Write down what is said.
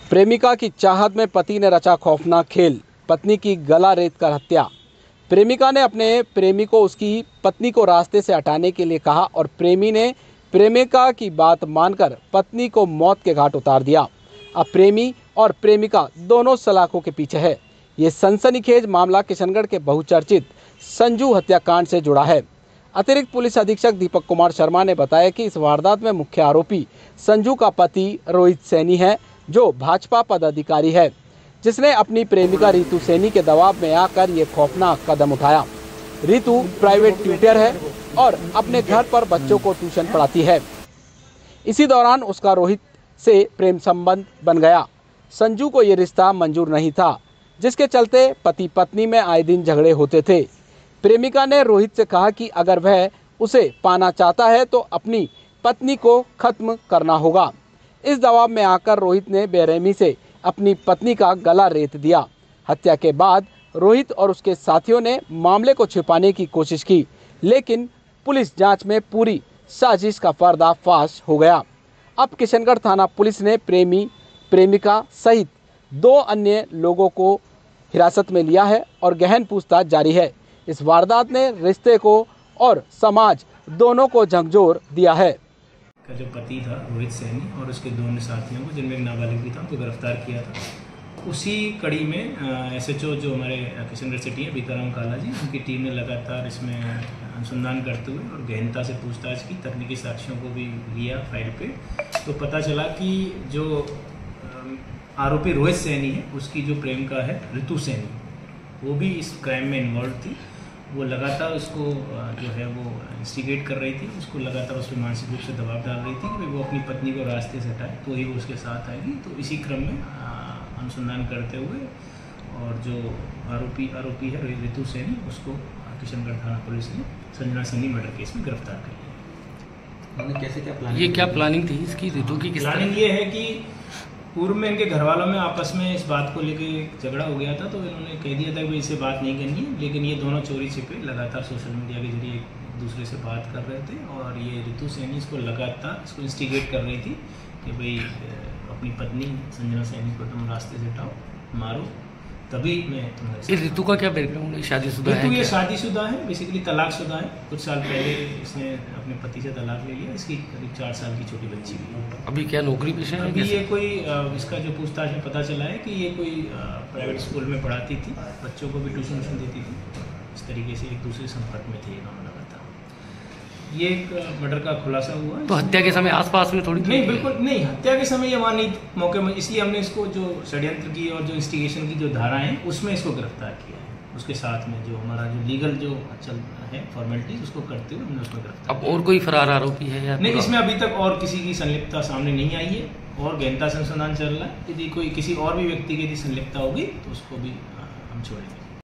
प्रेमिका की चाहत में पति ने रचा खौफनाक खेल, पत्नी की गला रेत कर हत्या। प्रेमिका ने अपने प्रेमी को उसकी पत्नी को रास्ते से हटाने के लिए कहा और प्रेमी ने प्रेमिका की बात मानकर पत्नी को मौत के घाट उतार दिया। अब प्रेमी और प्रेमिका दोनों सलाखों के पीछे है। ये सनसनीखेज मामला किशनगढ़ के बहुचर्चित संजू हत्याकांड से जुड़ा है। अतिरिक्त पुलिस अधीक्षक दीपक कुमार शर्मा ने बताया कि इस वारदात में मुख्य आरोपी संजू का पति रोहित सैनी है, जो भाजपा पदाधिकारी है, जिसने अपनी प्रेमिका रितु सैनी के दबाव में आकर ये खौफनाक कदम उठाया। रितु प्राइवेट ट्यूटर है और अपने घर पर बच्चों को ट्यूशन पढ़ाती है। इसी दौरान उसका रोहित से प्रेम संबंध बन गया। संजू को ये रिश्ता मंजूर नहीं था, जिसके चलते पति पत्नी में आए दिन झगड़े होते थे। प्रेमिका ने रोहित से कहा कि अगर वह उसे पाना चाहता है तो अपनी पत्नी को खत्म करना होगा। इस दबाव में आकर रोहित ने बेरहमी से अपनी पत्नी का गला रेत दिया। हत्या के बाद रोहित और उसके साथियों ने मामले को छिपाने की कोशिश की, लेकिन पुलिस जांच में पूरी साजिश का पर्दाफाश हो गया। अब किशनगढ़ थाना पुलिस ने प्रेमी प्रेमिका सहित 2 अन्य लोगों को हिरासत में लिया है और गहन पूछताछ जारी है। इस वारदात ने रिश्ते को और समाज दोनों को झकझोर दिया है। का जो पति था रोहित सैनी और उसके 2 अन्य साथियों को, जिनमें एक नाबालिग भी था, तो गिरफ्तार किया था। उसी कड़ी में एसएचओ जो हमारे किशनगढ़ सिटी है बीताराम काला जी, उनकी टीम ने लगातार इसमें अनुसंधान करते हुए और गहनता से पूछताछ की, तकनीकी साक्ष्यों को भी लिया फाइल पे। तो पता चला कि जो आरोपी रोहित सैनी है, उसकी जो प्रेमिका है रितु सैनी, वो भी इस क्राइम में इन्वॉल्व थी। वो लगातार उसको जो है वो इंस्टिगेट कर रही थी, उसको लगातार उस पर मानसिक रूप से दबाव डाल रही थी कि वो अपनी पत्नी को रास्ते से हटाए तो ही वो उसके साथ आएगी। तो इसी क्रम में अनुसंधान करते हुए और जो आरोपी है रितु सैनी, उसको किशनगढ़ थाना पुलिस ने संजना सैनी मर्डर केस में गिरफ्तार कर लिया। कैसे क्या प्लानिंग? ये क्या प्लानिंग थी इसकी? रितु की प्लानिंग ये है कि पूर्व में इनके घर वालों में आपस में इस बात को लेके झगड़ा हो गया था, तो इन्होंने कह दिया था कि इससे बात नहीं करनी है। लेकिन ये दोनों चोरी छिपे लगातार सोशल मीडिया के जरिए एक दूसरे से बात कर रहे थे और ये रितु सैनी इसको लगातार इसको इंस्टिगेट कर रही थी कि भाई अपनी पत्नी संजना सैनी को तुम रास्ते से हटाओ, मारो, तभी मैं तुम्हारे। रितु का क्या बैकग्राउंड है? शादीशुदा है? रितु ये शादीशुदा है, बेसिकली तलाकशुदा है। कुछ साल पहले इसने अपने पति से तलाक ले लिया। इसकी करीब 4 साल की छोटी बच्ची भी है। अभी क्या नौकरी पेशा है? अभी ये कोई इसका जो पूछताछ में पता चला है कि ये कोई प्राइवेट स्कूल में पढ़ाती थी, बच्चों को भी ट्यूशन देती थी। इस तरीके से एक दूसरे संपर्क में थे ये दोनों लगातार। ये एक मर्डर का खुलासा हुआ है। तो हत्या के समय आसपास में थोड़ी? नहीं, बिल्कुल नहीं, हत्या के समय ये वहाँ नहीं मौके में, इसलिए हमने इसको जो षड्यंत्र की और जो इंस्टिगेशन की जो धाराएं हैं उसमें इसको गिरफ्तार किया है। उसके साथ में जो हमारा जो लीगल जो चल है फॉर्मेलिटीज, उसको करते हुए हमने उसको गिरफ्तार। अब और कोई फरार आरोपी है या? नहीं, इसमें अभी तक और किसी की संलिप्तता सामने नहीं आई है और गहनता से अनुसंधान चल रहा है। यदि कोई किसी और भी व्यक्ति की यदि संलिप्तता होगी तो उसको भी हम छोड़ेंगे।